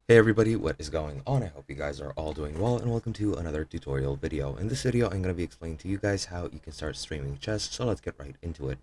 Hey everybody, what is going on? I hope you guys are all doing well and welcome to another tutorial video. In this video, I'm going to be explaining to you guys how you can start streaming chess, so let's get right into it.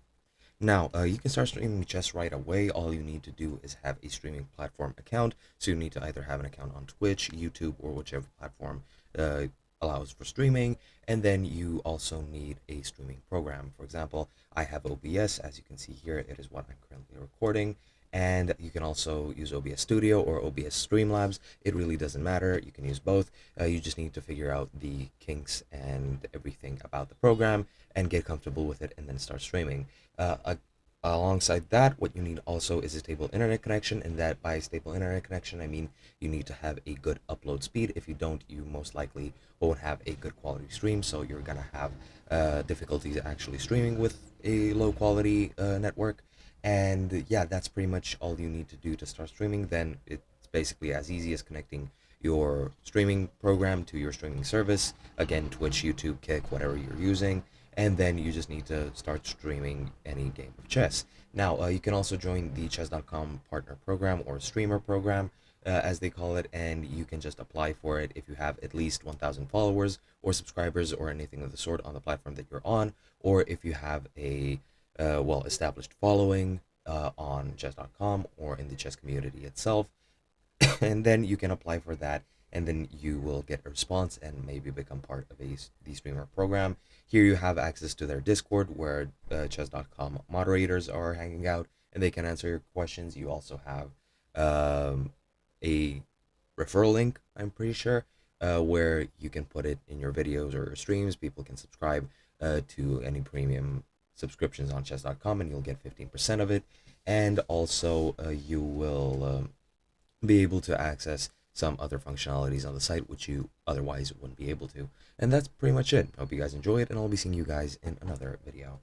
Now, you can start streaming chess right away. All you need to do is have a streaming platform account. So you need to either have an account on Twitch, YouTube, or whichever platform uh, allows for streaming. And then you also need a streaming program. For example, I have OBS. As you can see here, it is what I'm currently recording. And you can also use OBS Studio or OBS Streamlabs. It really doesn't matter. You can use both. You just need to figure out the kinks and everything about the program and get comfortable with it and then start streaming. Uh, Alongside that, what you need also is a stable internet connection, and that by stable internet connection, I mean you need to have a good upload speed. If you don't, you most likely won't have a good quality stream, so you're gonna have difficulties actually streaming with a low quality network. And yeah, that's pretty much all you need to do to start streaming. Then it's basically as easy as connecting your streaming program to your streaming service. Again, Twitch, YouTube, Kick, whatever you're using, and then you just need to start streaming any game of chess. Now, you can also join the chess.com partner program or streamer program, as they call it, and you can just apply for it if you have at least 1,000 followers or subscribers or anything of the sort on the platform that you're on, or if you have a well established following on chess.com or in the chess community itself. And then you can apply for that, and then you will get a response and maybe become part of the streamer program. Here you have access to their Discord where chess.com moderators are hanging out and they can answer your questions. You also have a referral link, I'm pretty sure, where you can put it in your videos or your streams. People can subscribe to any premium subscriptions on chess.com and you'll get 15% of it. And also, you will be able to access some other functionalities on the site which you otherwise wouldn't be able to. And that's pretty much it. Hope you guys enjoy it, and I'll be seeing you guys in another video.